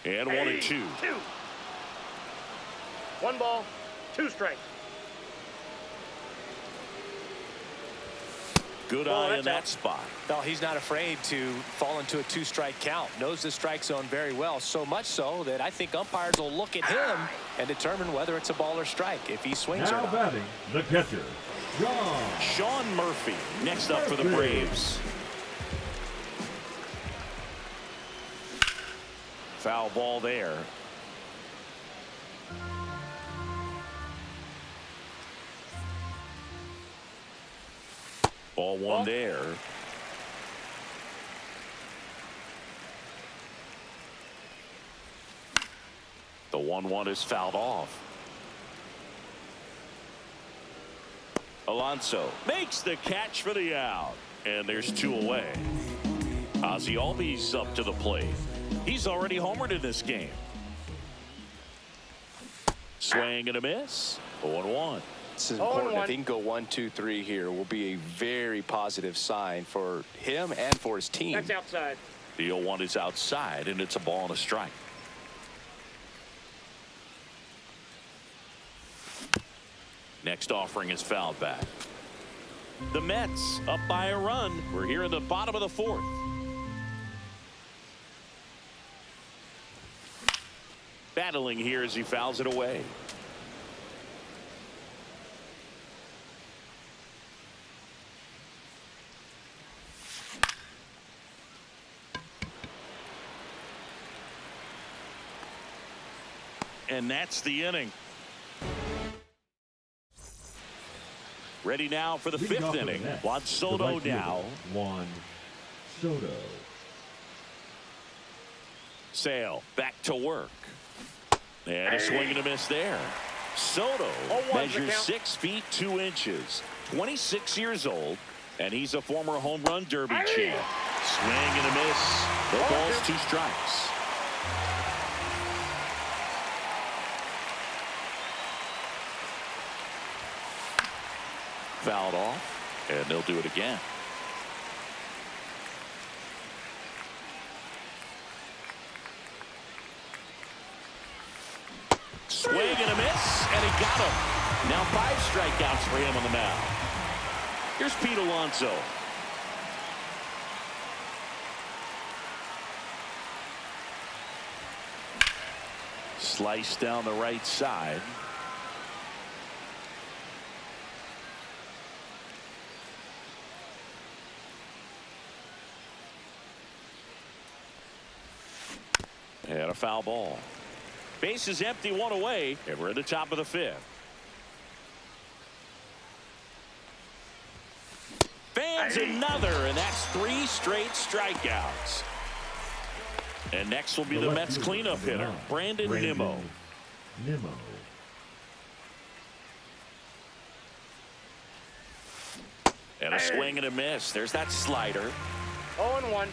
And 1-2. 1 ball, 2 strikes. Good eye in that spot. No, he's not afraid to fall into a 2-strike count. Knows the strike zone very well, so much so that I think umpires will look at him and determine whether it's a ball or strike if he swings or not. Now batting, the catcher, Sean Murphy next up for the Braves. Foul ball there. Ball 1 there. The 1-1 is fouled off. Alonso makes the catch for the out. And there's 2 away. Ozzie Albies up to the plate. He's already homered in this game. Swing and a miss. 0-1. This is important. If he can go 1, 2, 3 here, will be a very positive sign for him and for his team. That's outside. The 0-1 is outside, and it's a ball and a strike. Next offering is fouled back. The Mets up by a run. We're here in the bottom of the 4th. Battling here as he fouls it away. And that's the inning. Ready now for the 5th inning. Juan Soto now. Juan Soto. Sale back to work. And a swing and a miss there. Soto measures 6 feet 2 inches. 26 years old. And he's a former home run derby champ. Swing and a miss. The ball's 2 strikes. Fouled off, and they'll do it again. Swing and a miss, and he got him. Now 5 strikeouts for him on the mound. Here's Pete Alonso. Slice down the right side. And a foul ball. Base is empty, 1 away, and we're at the top of the 5th. Fans another, and that's 3 straight strikeouts. And next will be the Mets cleanup hitter, Brandon Nimmo. And a swing and a miss. There's that slider. 0-1.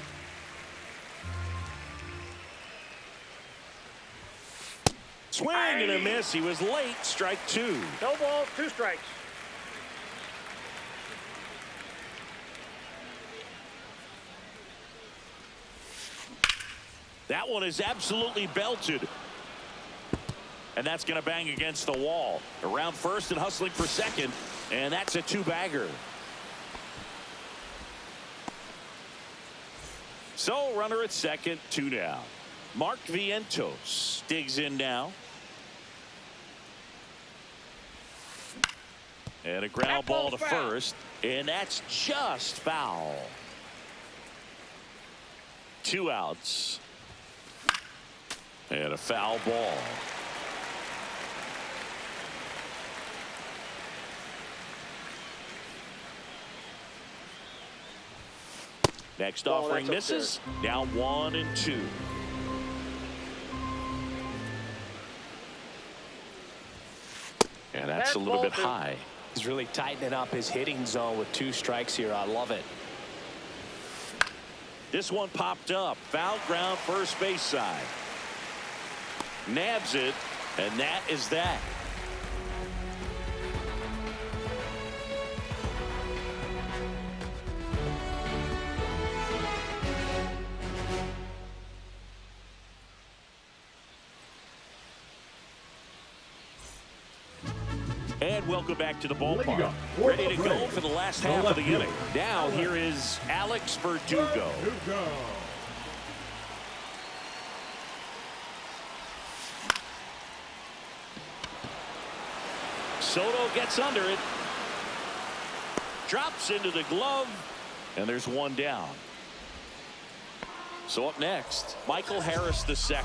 Swing and a miss. He was late. Strike 2. No balls, 2 strikes. That one is absolutely belted. And that's going to bang against the wall. Around first and hustling for second. And that's a 2-bagger. So runner at second, 2 down. Mark Vientos digs in now. And a ground ball to first. And that's just foul. 2 outs. And a foul ball. Next offering misses. Now 1-2. And that's a little bit high. He's really tightening up his hitting zone with 2 strikes here. I love it. This one popped up. Foul ground, first base side. Nabs it, and that is that. And welcome back to the ballpark. Liga, Ready to go Braves. for the last The half of left the field. inning. Now here is Alex Verdugo. Soto gets under it. Drops into the glove. And there's one down. So up next, Michael Harris II.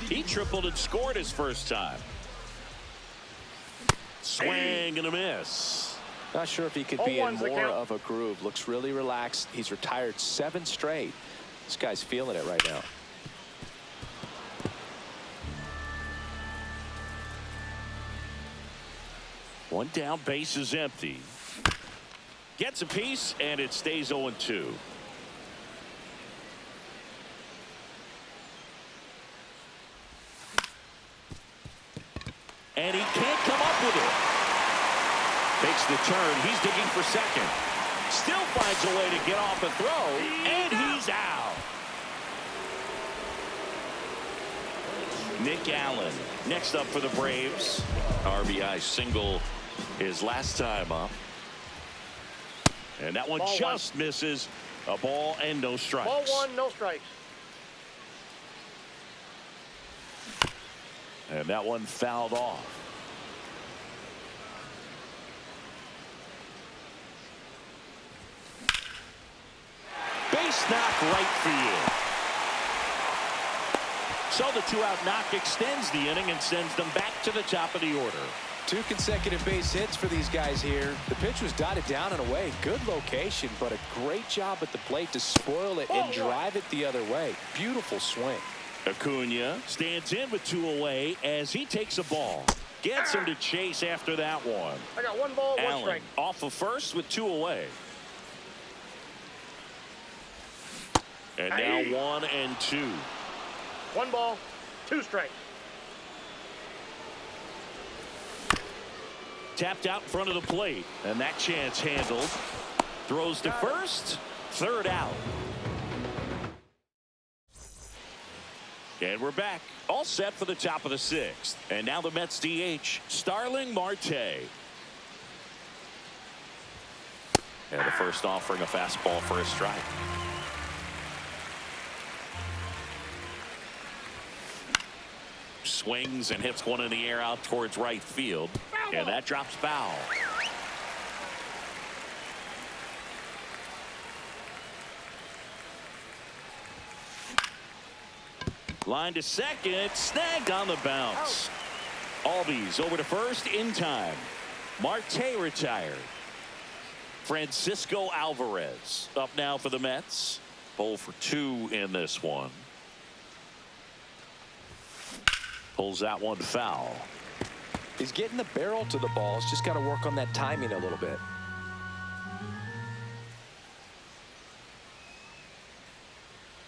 He tripled and scored his first time. Swing and a miss. Not sure if he could be in 0-1's the more count. of a groove. Looks really relaxed. He's retired 7 straight. This guy's feeling it right now. One down, base is empty. Gets a piece, and it stays 0-2. And he can't come up with it. Takes the turn. He's digging for second. Still finds a way to get off a throw, and he's out. Nick Allen next up for the Braves. RBI single his last time up. And that one Ball just misses. A ball and no strikes. Ball 1, no strikes. And that one fouled off. Base knock right field. So the 2-out knock extends the inning and sends them back to the top of the order. 2 consecutive base hits for these guys here. The pitch was dotted down and away. Good location, but a great job at the plate to spoil it and drive it the other way. Beautiful swing. Acuna stands in with 2 away as he takes a ball. Gets him to chase after that one. I got 1 ball, 1 Allen strike. off of first with 2 away. And now 1-2. 1 ball, 2 strikes. Tapped out in front of the plate, and that chance handled. Throws to first, 3rd out. And we're back, all set for the top of the 6th. And now the Mets DH, Starling Marte. And the first offering a fastball for a strike. Swings and hits one in the air out towards right field. And that drops foul. Line to second, snagged on the bounce. Albies over to first in time. Marte retired. Francisco Alvarez up now for the Mets. 0 for 2 in this one. Pulls that one foul. He's getting the barrel to the ball. He's just got to work on that timing a little bit.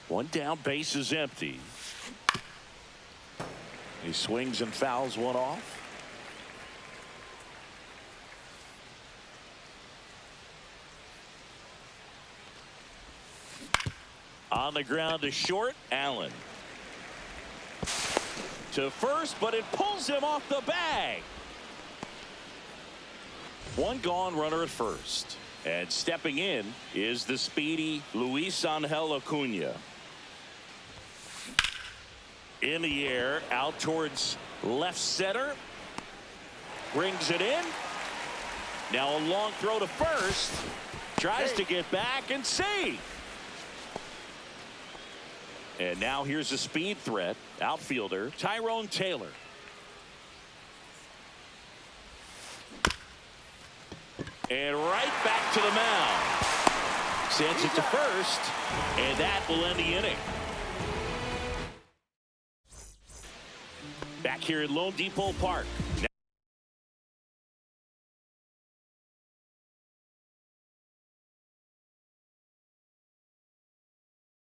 One down, base is empty. He swings and fouls one off. On the ground to short, Allen. To first, but it pulls him off the bag. One gone, runner at first. And stepping in is the speedy Luis Angel Acuna. In the air, out towards left center. Brings it in. Now a long throw to first. Tries to get back and save. And now here's a speed threat. Outfielder Tyrone Taylor. And right back to the mound. Sends it to first. And that will end the inning. Back here at Lone Depot Park.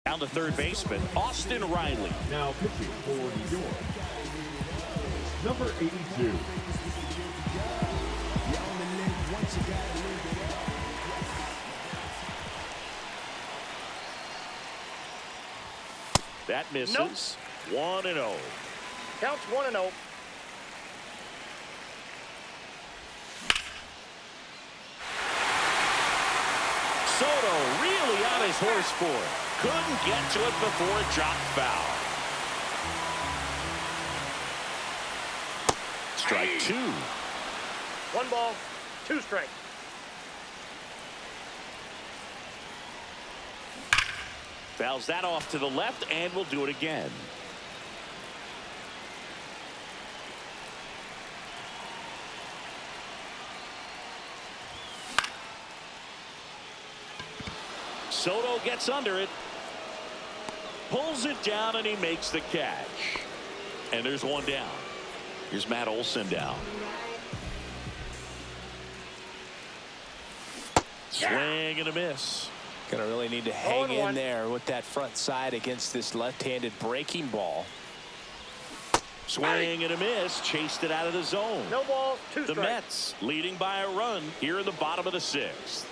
Down to third baseman, Austin Riley. Now pitching for New York, number 82. That misses. Nope. 1-0. Counts 1-0. his horse for it. Couldn't get to it before it dropped foul. Strike 2. 1 ball, 2 strikes. Fouls that off to the left and will do it again. Soto gets under it, pulls it down, and he makes the catch. And there's one down. Here's Matt Olson down. Swing and a miss. Gonna really need to hang in there with that front side against this left-handed breaking ball. Swing and a miss. Chased it out of the zone. No balls, 2 strikes. The Mets leading by a run here in the bottom of the 6th.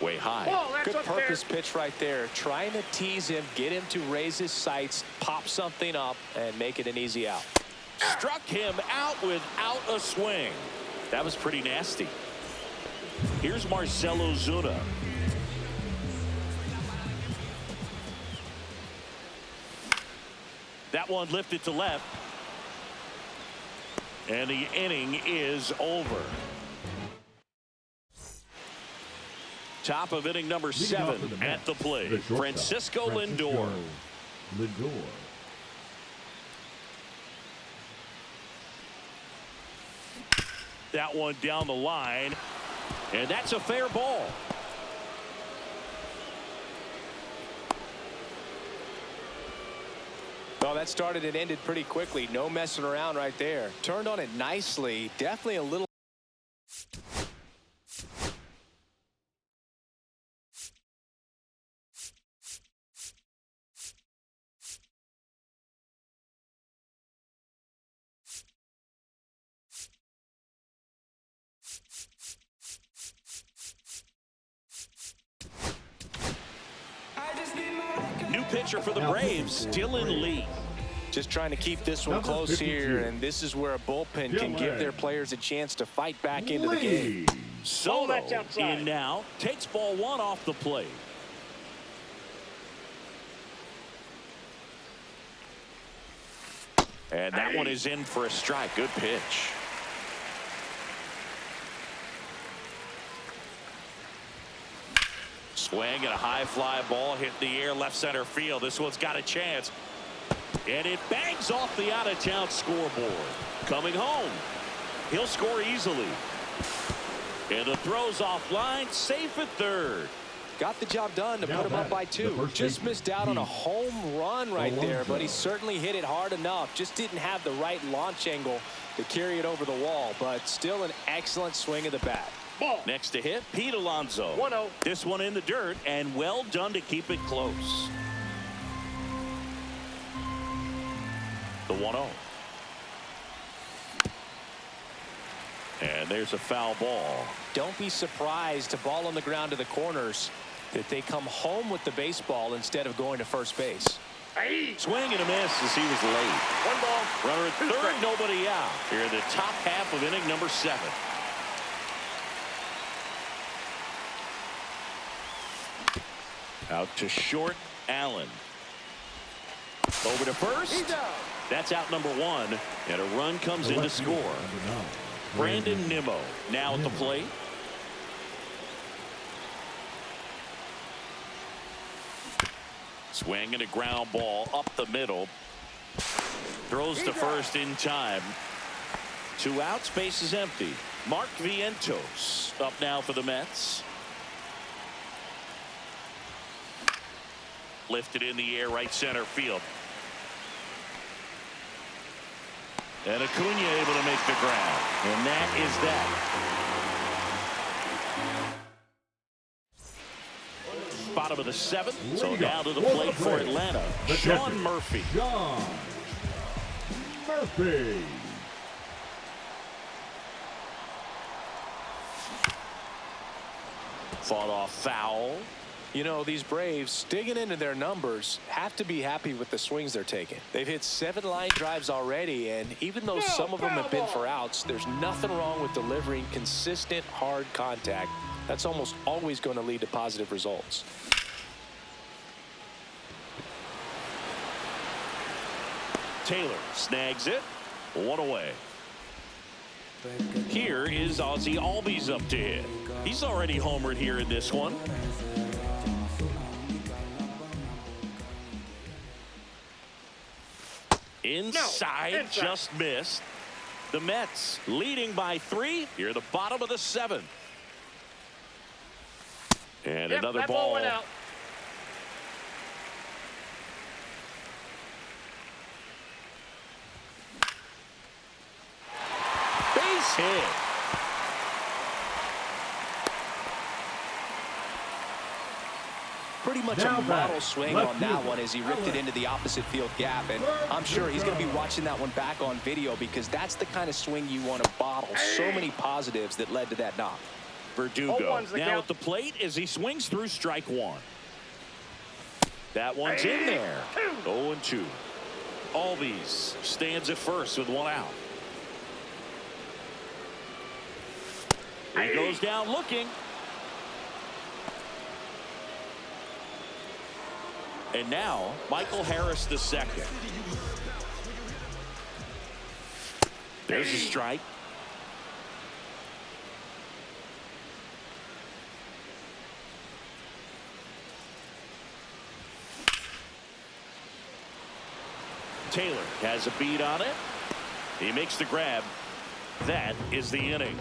Way high. Ball, that's Good up purpose there. pitch right there. Trying to tease him, get him to raise his sights, pop something up, and make it an easy out. Struck him out without a swing. That was pretty nasty. Here's Marcell Ozuna. That one lifted to left. And the inning is over. Top of inning number 7 at the plate. Francisco Lindor. That one down the line. And that's a fair ball. Well, that started and ended pretty quickly. No messing around right there. Turned on it nicely. Definitely a little. New pitcher for the Braves, Dylan Lee. Just trying to keep this one close here, and this is where a bullpen can give their players a chance to fight back into the game. Soto in now, takes ball 1 off the plate. And that one is in for a strike. Good pitch. Swing and a high fly ball hit the air left center field. This one's got a chance. And it bangs off the out-of-town scoreboard. Coming home. He'll score easily. And the throw's offline, safe at third. Got the job done to put him up by 2. Just missed out on a home run right there, but he certainly hit it hard enough. Just didn't have the right launch angle to carry it over the wall, but still an excellent swing of the bat. Ball. Next to hit, Pete Alonso. 1-0. This one in the dirt, and well done to keep it close. The 1-0. And there's a foul ball. Don't be surprised, a ball on the ground to the corners, that they come home with the baseball instead of going to first base. Swing and a miss as he was late. 1 ball. Runner at 2 third, strikes. nobody out. Here in the top half of inning number 7. Out to short, Allen. Over to first. He's out. That's out number 1, and a run comes in to score. Brandon Nimmo now at the plate. Swing and a ground ball up the middle. Throws to first in time. 2 outs, base is empty. Mark Vientos up now for the Mets. Lifted in the air, right center field. And Acuna able to make the grab. And that is that. Bottom of the 7th. So now to the plate for Atlanta. Sean Murphy. Sean Murphy. Fought off foul. You know, these Braves, digging into their numbers, have to be happy with the swings they're taking. They've hit 7 line drives already, and even though some of them have been for outs, there's nothing wrong with delivering consistent, hard contact. That's almost always going to lead to positive results. Taylor snags it. One away. Here is Ozzie Albies up to hit. He's already homered here in this one. Inside, just missed. The Mets leading by 3 here at the bottom of the 7th. And another ball. Went out. Base hit. Pretty much a model swing on that one as he ripped it into the opposite field gap. And I'm sure he's going to be watching that one back on video because that's the kind of swing you want to bottle. So many positives that led to that knock. Verdugo now at the plate as he swings through strike 1. That one's in there. 0-2. Albies stands at first with 1 out. He goes down looking. And now Michael Harris II. There's a strike. Taylor has a beat on it. He makes the grab. That is the inning.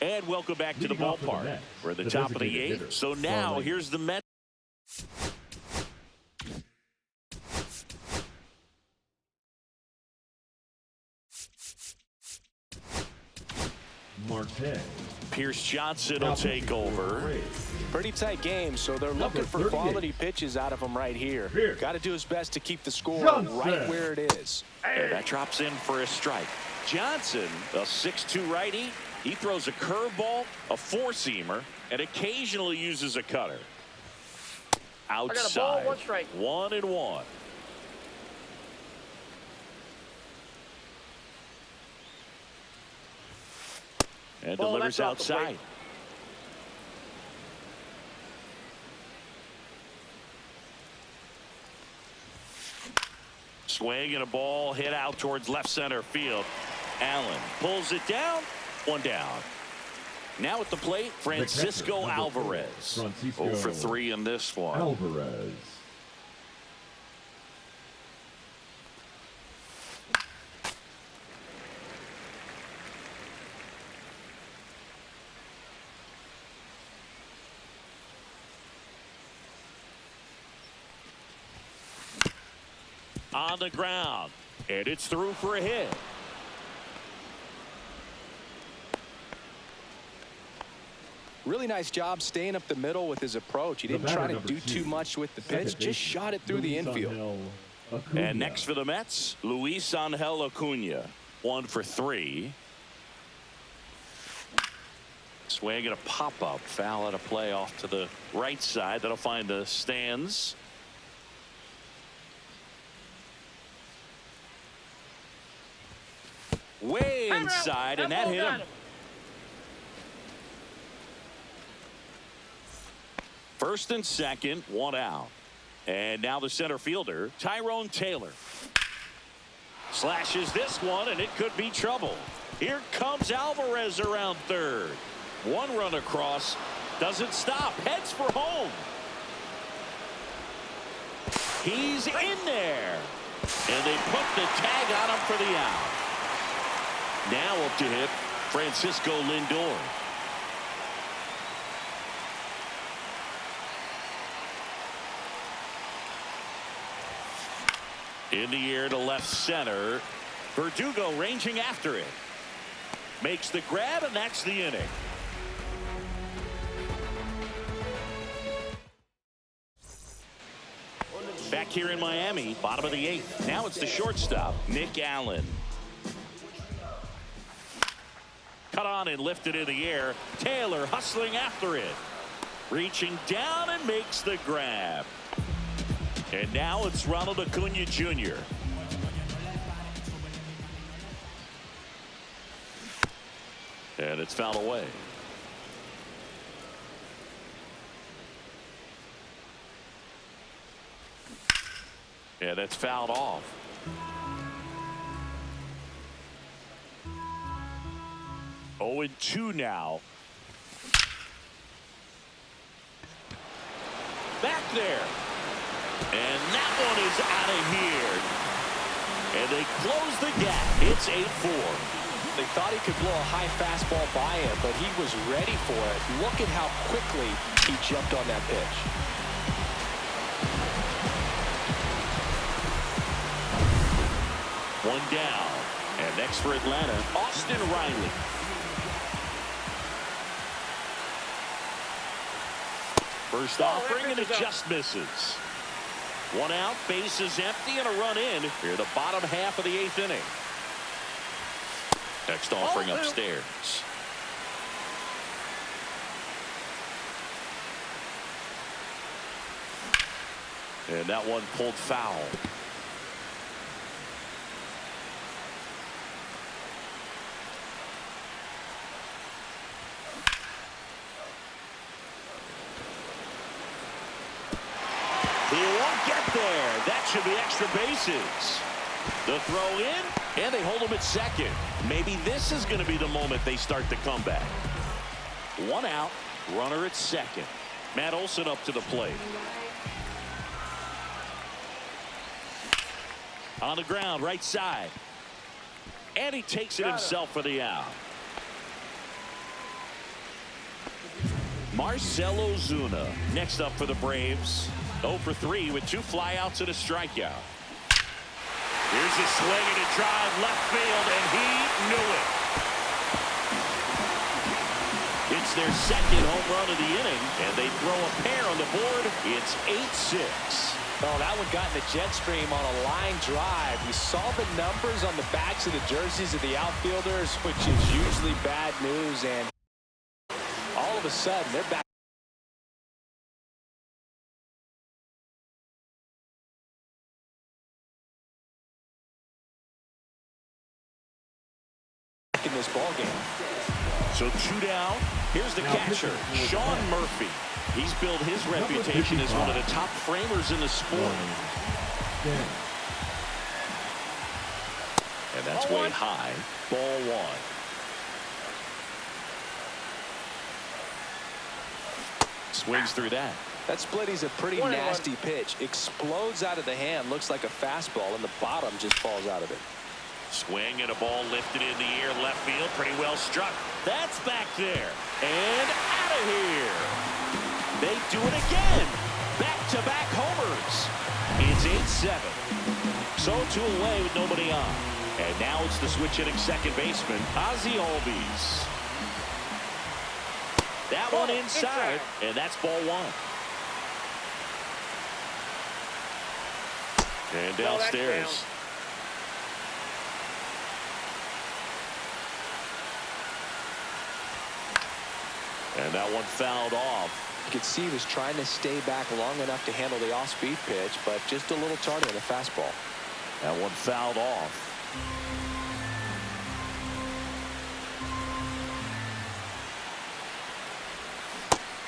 And welcome back to the ballpark. We're at the top of the 8th. So now here's the Mets. Marte. Pierce Johnson will take over. Pretty tight game, so they're looking for quality pitches out of him right here. Got to do his best to keep the score right where it is. And that drops in for a strike. Johnson, a 6'2 righty. He throws a curveball, a four-seamer, and occasionally uses a cutter. Outside. I got a ball, 1 strike. 1-1. And Ball, delivers outside. Swing and a ball hit out towards left center field. Allen pulls it down. 1 down. Now at the plate, Francisco Alvarez. 0 for 3 in this one. Alvarez. On the ground, and it's through for a hit. Really nice job staying up the middle with his approach. He didn't try to do too much with the pitch, just shot it through the infield. And next for the Mets, Luis Angel Acuna. 1 for 3. Swing and a pop-up. Foul at a play off to the right side. That'll find the stands. Way inside, and that hit him. First and second, 1 out. And now the center fielder, Tyrone Taylor. Slashes this one, and it could be trouble. Here comes Alvarez around third. 1 run across. Doesn't stop. Heads for home. He's in there. And they put the tag on him for the out. Now up to hit, Francisco Lindor. In the air to left center. Verdugo ranging after it. Makes the grab, and that's the inning. Back here in Miami, bottom of the 8th. Now it's the shortstop, Nick Allen. Cut on and lifted in the air. Taylor hustling after it. Reaching down and makes the grab. And now it's Ronald Acuna Jr. And it's fouled away. Yeah, that's fouled off. Oh, and 2 now. Back there. And that one is out of here. And they close the gap. It's 8-4. They thought he could blow a high fastball by him, but he was ready for it. Look at how quickly he jumped on that pitch. One down. And next for Atlanta, Austin Riley. First offering, and it just misses. 1 out, base is empty, and a run in here the bottom half of the 8th inning. Next offering upstairs. And that one pulled foul. He won't get there. That should be extra bases. The throw in, and they hold him at second. Maybe this is going to be the moment they start the comeback. 1 out, runner at second. Matt Olson up to the plate. On the ground, right side. And he takes it himself for the out. Marcell Ozuna next up for the Braves. 0 for 3 with 2 flyouts and a strikeout. Here's a swing and a drive left field, and he knew it. It's their second home run of the inning, and they throw a pair on the board. It's 8-6. Oh, that one got in the jet stream on a line drive. We saw the numbers on the backs of the jerseys of the outfielders, which is usually bad news, and all of a sudden they're back in this ball game. So 2 down. Here's the catcher, Sean Murphy. He's built his reputation as one of the top framers in the sport. And that's way high. Ball 1. Swings through that. That splitty's a pretty nasty pitch. Explodes out of the hand. Looks like a fastball, and the bottom just falls out of it. Swing and a ball lifted in the air left field. Pretty well struck. That's back there. And out of here. They do it again. Back-to-back homers. It's 8-7. So 2 away with nobody on. And now it's the switch hitting second baseman, Ozzie Albies. That one inside, and that's ball 1. And downstairs. And that one fouled off. You could see he was trying to stay back long enough to handle the off-speed pitch, but just a little tardy on the fastball. That one fouled off.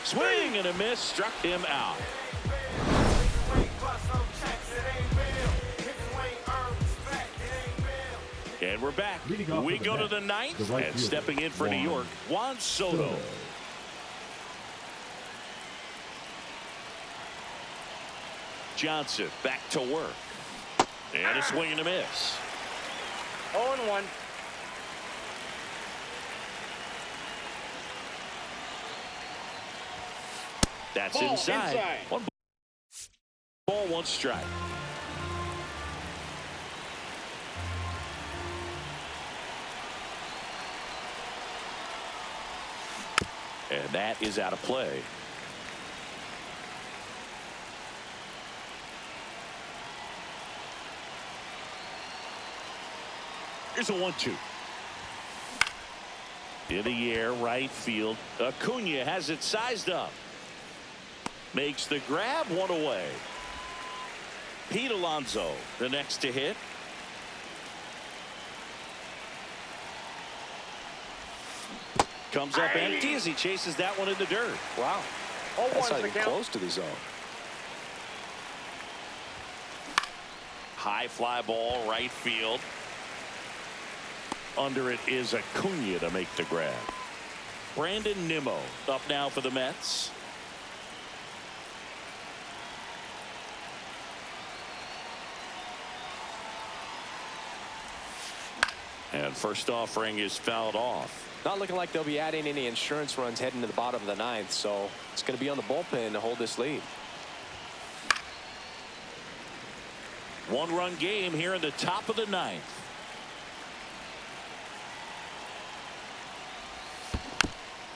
Swing and a miss, struck him out. And we're back. We go to the 9th, and stepping in for New York, Juan Soto. Johnson back to work. And a swing and a miss. 0-1. That's inside. 1 ball, 1 strike. And that is out of play. Here's a 1-2. In the air, right field. Acuna has it sized up. Makes the grab, 1 away. Pete Alonso, the next to hit. Comes up empty as he chases that one in the dirt. Wow. That's not even close to the zone. High fly ball right field. Under it is Acuna to make the grab. Brandon Nimmo up now for the Mets. And first offering is fouled off. Not looking like they'll be adding any insurance runs heading to the bottom of the ninth, so it's going to be on the bullpen to hold this lead. One-run game here in the top of the ninth.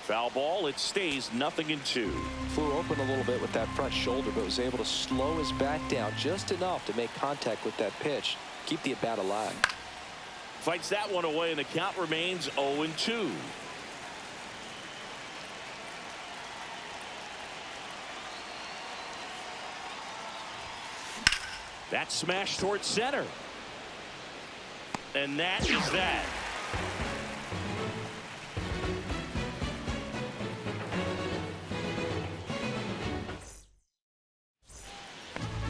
Foul ball. It stays 0-2. Flew open a little bit with that front shoulder, but was able to slow his bat down just enough to make contact with that pitch. Keep the at-bat alive. Fights that one away, and the count remains 0-2. That smash towards center. And that is that.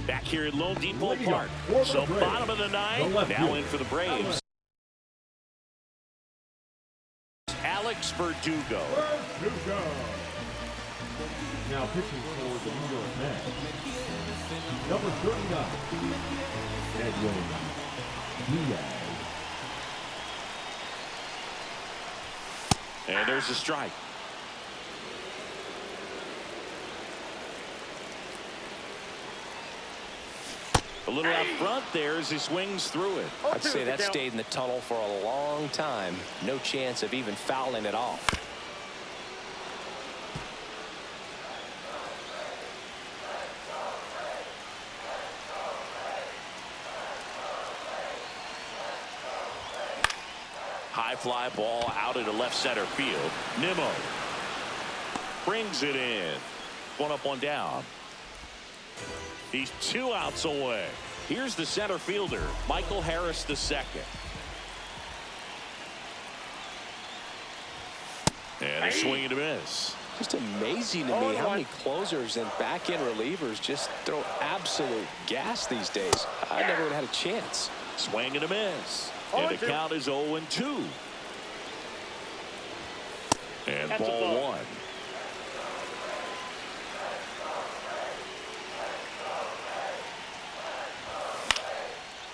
Back here at Lone Depot Park. So bottom of the ninth. Now in for the Braves. Alex Verdugo. Now pitching for the New York Mets, number 39, Edwin Diaz. And there's a strike. A little out front there as he swings through it. I'd say that stayed in the tunnel for a long time. No chance of even fouling it off. High fly ball out into left center field. Nimmo brings it in. One up, one down. He's 2 outs away. Here's the center fielder, Michael Harris II. And a swing and a miss. Just amazing to me how many closers and back-end relievers just throw absolute gas these days. I never would have had a chance. Swing and a miss. And the count is 0-2. And ball one.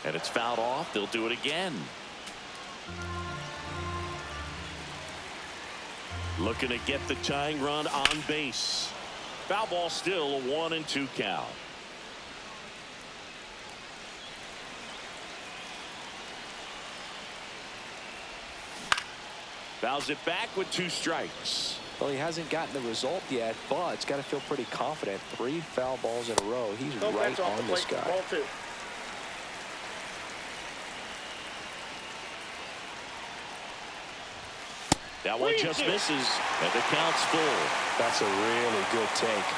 And it's fouled off. They'll do it again. Looking to get the tying run on base. Foul ball still, a 1-2 count. Fouls it back with 2 strikes. Well, he hasn't gotten the result yet, but it's got to feel pretty confident. 3 foul balls in a row. He's right on this guy. Ball 2. That one just misses, and the count's full. That's a really good take.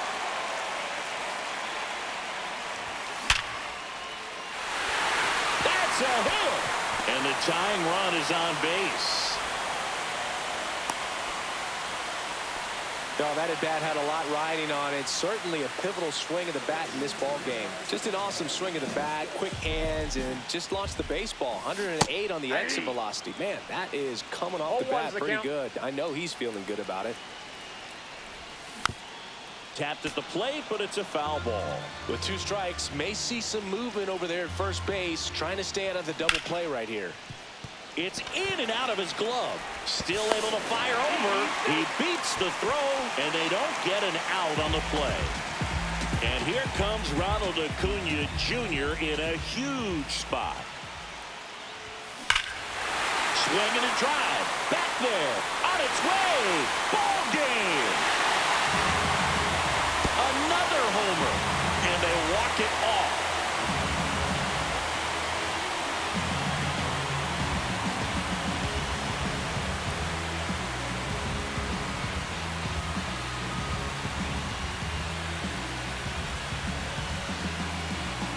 That's a hit! And the tying run is on base. No, that at-bat had a lot riding on it. Certainly a pivotal swing of the bat in this ball game. Just an awesome swing of the bat, quick hands, and just launched the baseball. 108 on the exit velocity. Man, that is coming off the bat pretty good. I know he's feeling good about it. Tapped at the plate, but it's a foul ball. With 2 strikes, may see some movement over there at first base, trying to stay out of the double play right here. It's in and out of his glove. Still able to fire over. He beats the throw, and they don't get an out on the play. And here comes Ronald Acuna Jr. in a huge spot. Swing and a drive. Back there. On its way. Ball game. Another homer.